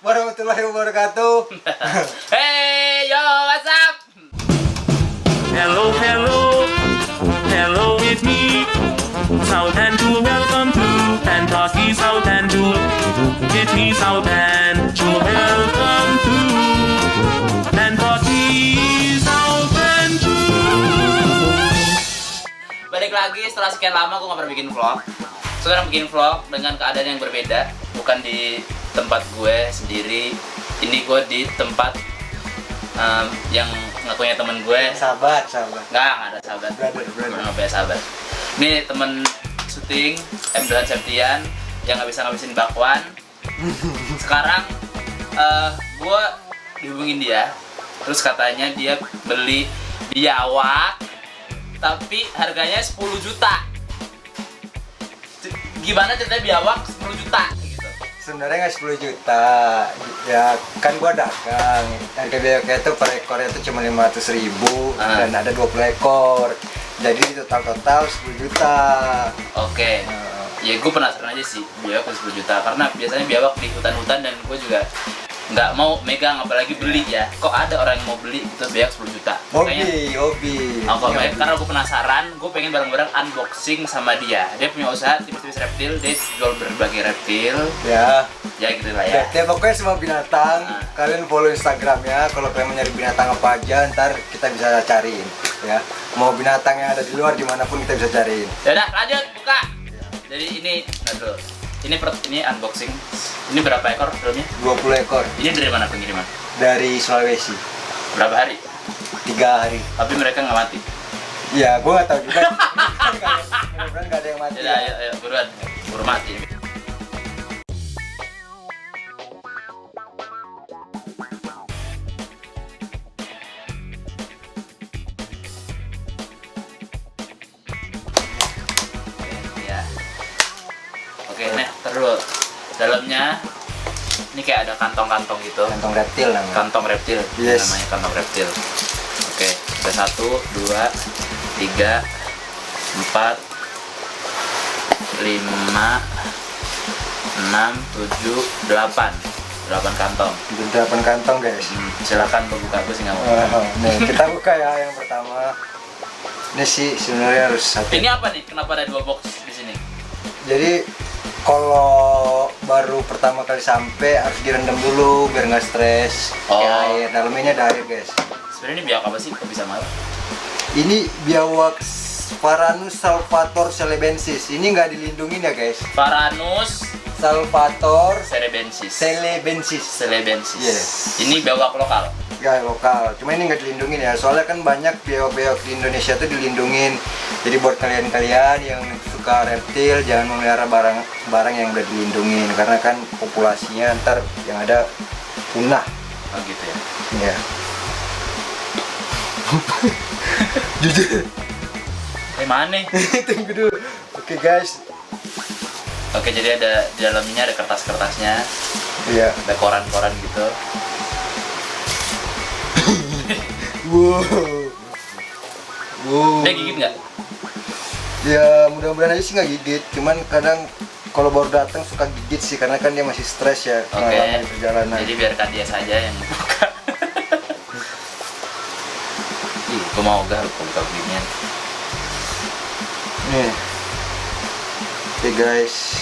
warahmatullahi wabarakatuh. Hey, yo, what's up? Hello, hello, hello, it's me. Southend to welcome to Fantasy Southend to. It's me, Southend to welcome to Fantasy Southend to. Balik lagi setelah sekian lama gue gak pernah bikin vlog. Sekarang bikin vlog dengan keadaan yang berbeda. Bukan di tempat gue sendiri. Ini gue di tempat yang ngakunya temen gue. Sahabat. Nggak ada sahabat. Brother. Nggak punya sahabat. Ini temen syuting Emdan Septian yang nggak bisa ngabisin bakwan. Sekarang gue dihubungin dia. Terus katanya dia beli biawak tapi harganya 10 juta. Gimana ceritanya biawak 10 juta gitu? Sebenarnya nggak 10 juta, ya kan gua dagang. Harga biawaknya itu per ekornya itu cuma 500.000 dan ada 20 ekor. Jadi total 10 juta. Oke. Ya gue penasaran aja sih biawak 10 juta karena biasanya biawak di hutan-hutan dan gue juga nggak mau megang apalagi beli ya. Kok ada orang yang mau beli itu biawak 10 juta? Hobi. Karena gue penasaran, gue pengen bareng-bareng unboxing sama dia. Dia punya usaha tipis-tipis reptil, dia jual berbagai reptil. Ya gitu lah ya. Ya pokoknya semua binatang. Kalian follow Instagramnya. Kalau pengen mencari binatang apa aja, ntar kita bisa cariin. Ya, mau binatang yang ada di luar dimanapun kita bisa cariin. Yaudah, lanjut buka. Jadi ini, ini unboxing. Ini berapa ekor filmnya? 20 ekor. Ini dari mana pengiriman? Dari Sulawesi. Berapa hari? 3 hari. Tapi mereka nggak mati. Ya, gua nggak tahu juga. Mudah-mudahan nggak ada yang mati. Ya, ayo, buruan, buru mati. Oke, nih terus dalamnya ini kayak ada kantong-kantong gitu. Kantong reptil namanya. Kantong reptil, Yes. namanya kantong reptil. Oke, ada 1, 2, 3, 4, 5, 6, 7, 8 kantong. 8 kantong guys. Silakan lo buka, gue sih nggak mau. Nih kita buka ya yang pertama. Ini sih sebenarnya harus satu. Ini apa nih? Kenapa ada 2 box di sini? Jadi kalau baru pertama kali sampai harus direndam dulu biar nggak stres. Pakai air. Dalamnya ini ada air guys. Sebenarnya ini biawak apa sih? Kok bisa marah? Ini biawak Varanus salvator celebensis. Ini nggak dilindungin ya guys. Varanus Salvator celebensis. celebensis. Yes. Ini biawak lokal. Ya lokal, cuma ini nggak dilindungin ya, soalnya kan banyak biawak-biawak di Indonesia tuh dilindungin. Jadi buat kalian-kalian yang suka reptil jangan memelihara barang yang udah dilindungin karena kan populasinya ntar yang ada punah. Oh gitu ya. Ya. Jujur. Mana? Tunggu dulu. Oke guys. Oke, jadi ada di dalamnya ada kertas-kertasnya, Iya. ada koran-koran gitu. Wow. Dia gigit nggak? Ya mudah-mudahan aja sih nggak gigit, cuman kadang kalau baru datang suka gigit sih karena kan dia masih stres ya Oke. lama di perjalanan. Jadi biarkan dia saja yang buka. Ih, gue mau gak buka beginian. Nih. Oke guys.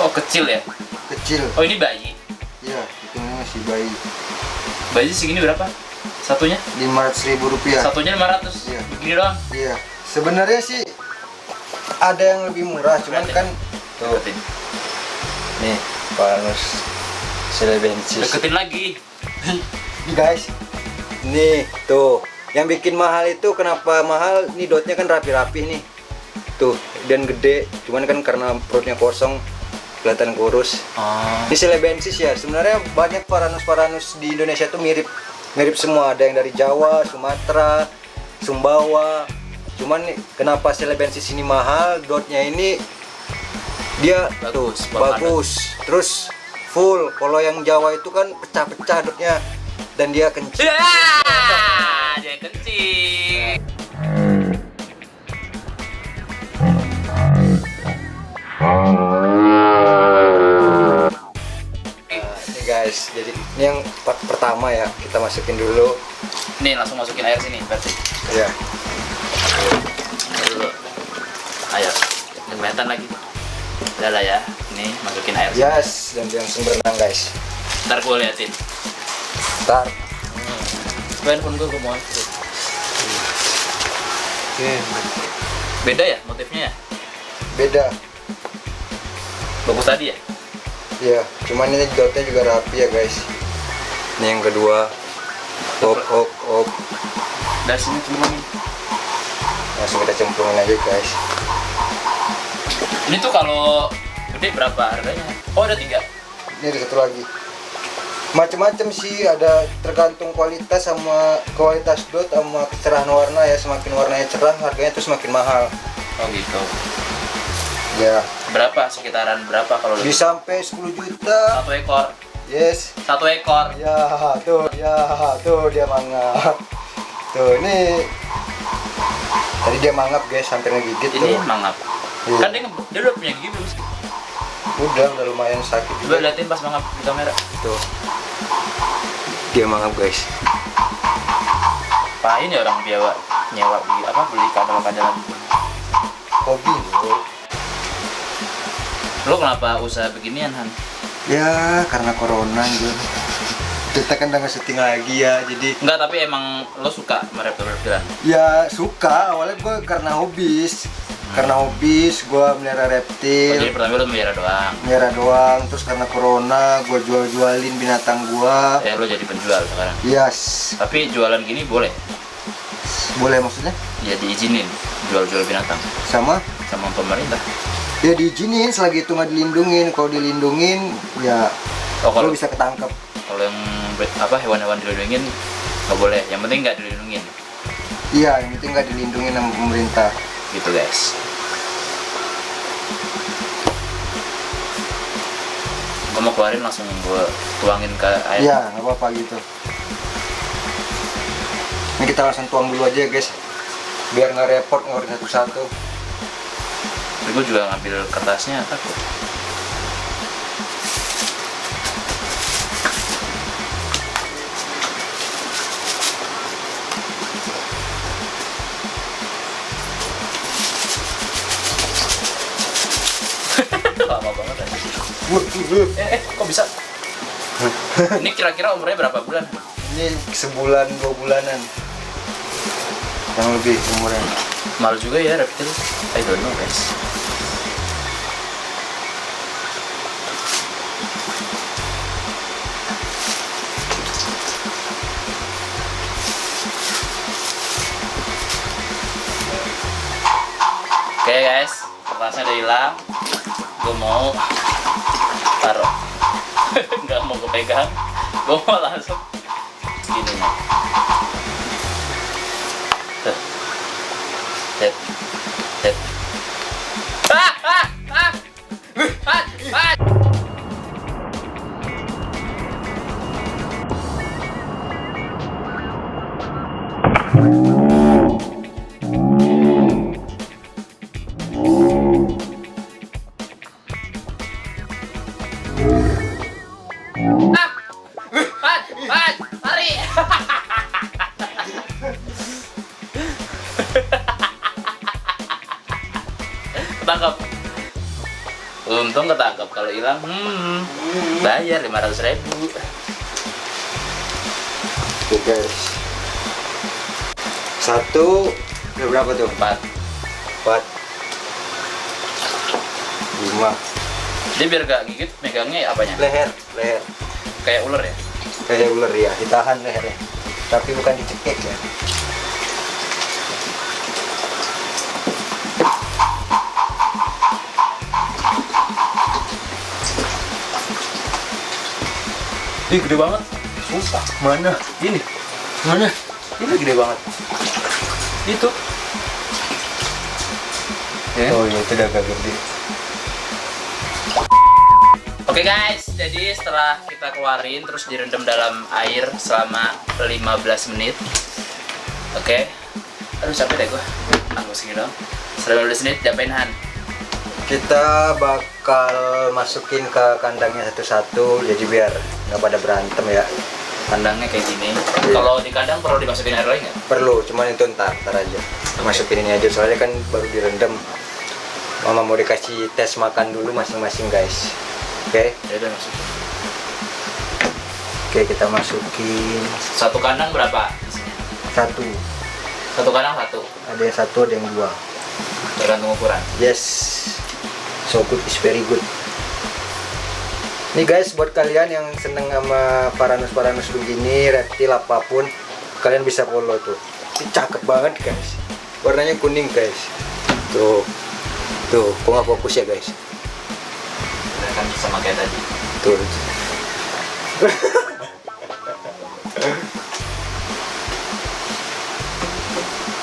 Oh, kecil ya? Kecil. Oh, ini bayi. Ya, itu masih bayi. Bayi segini berapa? Satunya? 500.000 rupiah. Satunya 500. Iya. Begini doang. Iya. Sebenarnya sih ada yang lebih murah, cuman Ada. kan tuh. Deketin. Nih, Varanus celebensis. Deketin lagi. Nih guys. Nih, tuh. Yang bikin mahal itu kenapa mahal? Nih dotnya kan rapi-rapi nih. Tuh, dan gede. Cuman kan karena perutnya kosong kelihatan kurus. Oh. Ini celebensis ya. Sebenarnya banyak Varanus di Indonesia tuh mirip semua. Ada yang dari Jawa, Sumatera, Sumbawa. Cuman nih, kenapa celebensis ini mahal? Dotnya ini dia Bagus, tuh bagus. Terus full. Kalau yang Jawa itu kan pecah-pecah dotnya dan dia kencing. Ya, dia kencing. Ini guys, jadi ini yang part pertama ya, kita masukin dulu. Nih langsung masukin air sini, berarti. Ya. Dulu. Ayo, kelihatan lagi. Udah lah ya, nih masukin air. Yes, dan dia langsung berenang guys. Ntar gue liatin. Ntar. Coba handphone gue mau. Oke. Beda ya motifnya ya? Beda. Bagus tadi ya? Ya, cuman ini dotnya juga rapi ya guys. Ini yang kedua. Op. Dari sini cemplungin. Langsung kita cemplungin aja guys. Ini tuh kalau gede berapa harganya? Oh ada 3. Ini ada satu lagi. Macam-macam sih, ada tergantung kualitas sama kualitas dot sama kecerahan warna ya. Semakin warnanya cerah, harganya tuh semakin mahal. Oh gitu. Ya, Berapa? Sekitaran berapa kalau lu? bisa sampai 10 juta. 1 ekor. Yes. 1 ekor. Ya, tuh dia mangap. Tuh, ini tadi dia mangap guys, hampir ngegigit Ini tuh. mangap. Iya. Kan dia udah punya gigi belum sih? Udah lumayan sakit Coba juga. liatin pas mangap di kamera. Tuh. Dia mangap guys. Apain ya orang biawa nyewa beli kadal-kadalan. Hobi bro. Lo kenapa usaha beginian, Han? Ya, karena corona gitu. Kita kan udah nggak syuting lagi ya, jadi Enggak, tapi emang lo suka mereptil-reptilan? ya suka. Awalnya gue karena hobis. Karena hobis, gue melihara Oh, reptil. jadi pertama lo melihara doang. Melihara doang, terus karena corona gue jual-jualin binatang gue. Lo jadi penjual sekarang. Yes, Tapi jualan gini boleh? boleh maksudnya? Ya diizinin jual-jual binatang Sama? sama pemerintah. Ya diizinin selagi itu nggak dilindungin. Kalau dilindungin, ya Oh, lo kalau bisa ketangkep. kalau yang hewan-hewan dilindungin nggak boleh. Yang penting nggak dilindungin. Iya, yang penting nggak dilindungin sama pemerintah. Gitu guys. Gue mau keluarin langsung gue tuangin ke air. Iya, nggak apa-apa gitu. Ini kita langsung tuang dulu aja ya guys, biar nggak repot ngeluarin satu-satu. Tapi gue juga ngambil kertasnya takut. Lama banget aja. Kok bisa? Ini kira-kira umurnya berapa bulan? Ini sebulan 2 bulanan, yang lebih umurnya. Mahal juga ya reptil. I don't know guys. Oke guys, kertasnya udah hilang. Gue mau taruh. Nggak mau gue pegang. Gue mau langsung gini nih. Tuh. Set. Set. Ah! Ah! Ah! Ah! Ah! Lari! Ketangkap. Untung ketangkap, kalau hilang bayar 500.000. Oke guys, satu udah berapa tuh? 4. 4 5 Dia biar gak gigit, megangnya apanya? leher Kayak ular ya? kayak ular ya, ditahan lehernya, tapi bukan dicekik ya. Ih, gede banget. Sumpah. Mana? Ini. Mana? Ini gede banget. Itu. Ya. Oh iya, itu udah agak gede. Oke guys, jadi setelah kita keluarin terus direndam dalam air selama 15 menit. Oke. Aduh capek deh gua. Aku segini dong. Selama 15 menit diapain Han? Kita bakal masukin ke kandangnya satu-satu, jadi biar nggak pada berantem ya. Kandangnya kayak gini. Iya. Kalau di kandang perlu dimasukin air lagi nggak? Perlu, cuman itu ntar aja. Masukin ini aja, soalnya kan baru direndam. Mama mau dikasih tes makan dulu masing-masing guys. Oke? Ya udah masukin. Oke, kita masukin Satu kandang berapa isinya? satu. Satu kandang satu. Ada yang satu, ada yang dua. Tergantung ukuran. Yes, so good is very good. Nih guys, buat kalian yang seneng sama paranus begini, reptil apapun, kalian bisa follow tuh. Ini cakep banget guys. Warnanya kuning guys. Tuh, tuh, kok nggak fokus ya guys? Udah kan sama kayak tadi. Tuh.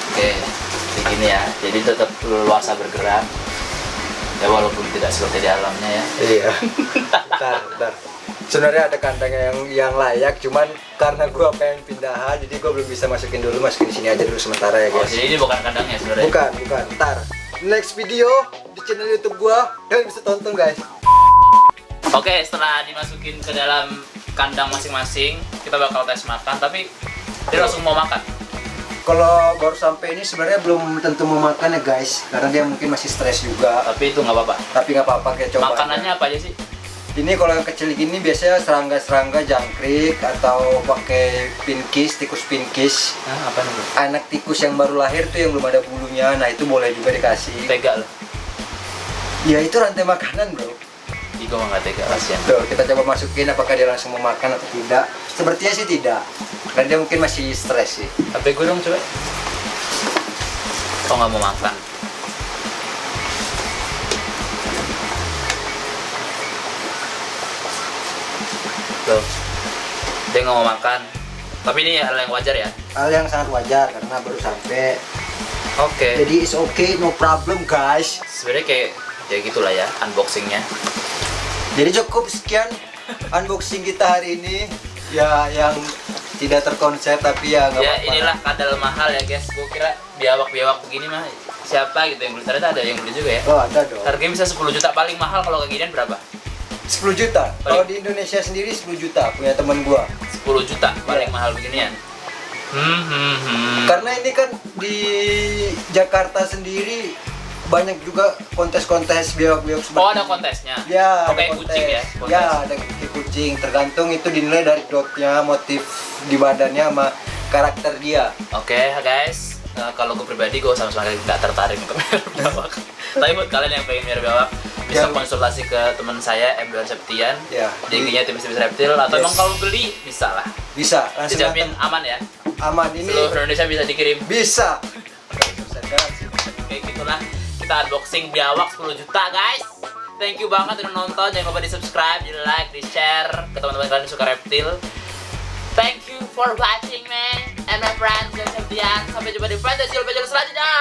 Oke, begini ya. Jadi tetap leluasa bergerak. Ya walaupun tidak seperti di alamnya ya. Iya. Bentar. Sebenarnya ada kandang yang layak, cuman karena gua pengen pindahan, jadi gua belum bisa masukin sini aja dulu sementara ya Oh, guys. jadi ini bukan kandangnya sebenarnya. Bukan. Ntar next video di channel YouTube gua, kalian bisa tonton guys. Oke, setelah dimasukin ke dalam kandang masing-masing, kita bakal tes makan. Tapi dia langsung mau makan. Kalau baru sampai ini sebenarnya belum tentu mau makan ya guys, karena dia mungkin masih stres juga. Tapi itu nggak apa-apa. Tapi nggak apa-apa, kayak coba. Makanannya apa aja sih? Ini kalau yang kecil gini biasanya serangga jangkrik atau pakai pinkis, tikus pinkis. Nah, apa nih? Anak tikus yang baru lahir tuh yang belum ada bulunya, nah itu boleh juga dikasih. Tega loh. Ya itu rantai makanan bro. Ih, gua nggak tega kasihan. Tuh, kita coba masukin apakah dia langsung mau makan atau tidak. Sepertinya sih tidak. Dan dia mungkin masih stres sih. HP gue dong coba. Kok nggak mau makan? Tuh, dia nggak mau makan. Tapi ini hal yang wajar ya. Hal yang sangat wajar karena baru sampai. Oke. Jadi it's okay, no problem guys. Sebenarnya kayak gitulah ya unboxingnya. Jadi cukup sekian unboxing kita hari ini. Ya yang tidak terkonsep tapi ya nggak Ya apa-apa. inilah kadal mahal ya guys. Gue kira biawak begini mah siapa gitu yang beli. Ternyata ada yang beli juga ya. Oh ada dong. Harganya bisa 10 juta. Paling mahal kalau kayak ginian berapa? 10 juta. Kalau di Indonesia sendiri 10 juta punya teman gua. 10 juta paling mahal beginian. Karena ini kan di Jakarta sendiri banyak juga kontes-kontes biawak-biawak seperti Oh, ada kontesnya. Ya, Oh, ada kayak kontes. kucing ya? Kontes. Ya, ada kayak kucing. Tergantung itu dinilai dari dotnya, motif di badannya sama karakter dia. Oke guys, kalau gue pribadi gue sama sekali nggak tertarik untuk merah biawak. Tapi buat kalian yang pengen merah biawak bisa Yang- konsultasi ke teman saya M2 Septian. Ya. Di IG-nya Timis Reptil atau Yes. emang kalau beli bisa lah. Bisa, langsung Dijamin datang. aman ya. Aman ini. Seluruh Indonesia bisa dikirim. Bisa. Kayak gitulah kita unboxing biawak 10 juta guys. Thank you banget udah nonton. Jangan lupa di subscribe, di like, di share ke teman-teman kalian yang suka reptil. Thank you for watching man and my friends dan Septian. Sampai jumpa di Fantasy selanjutnya.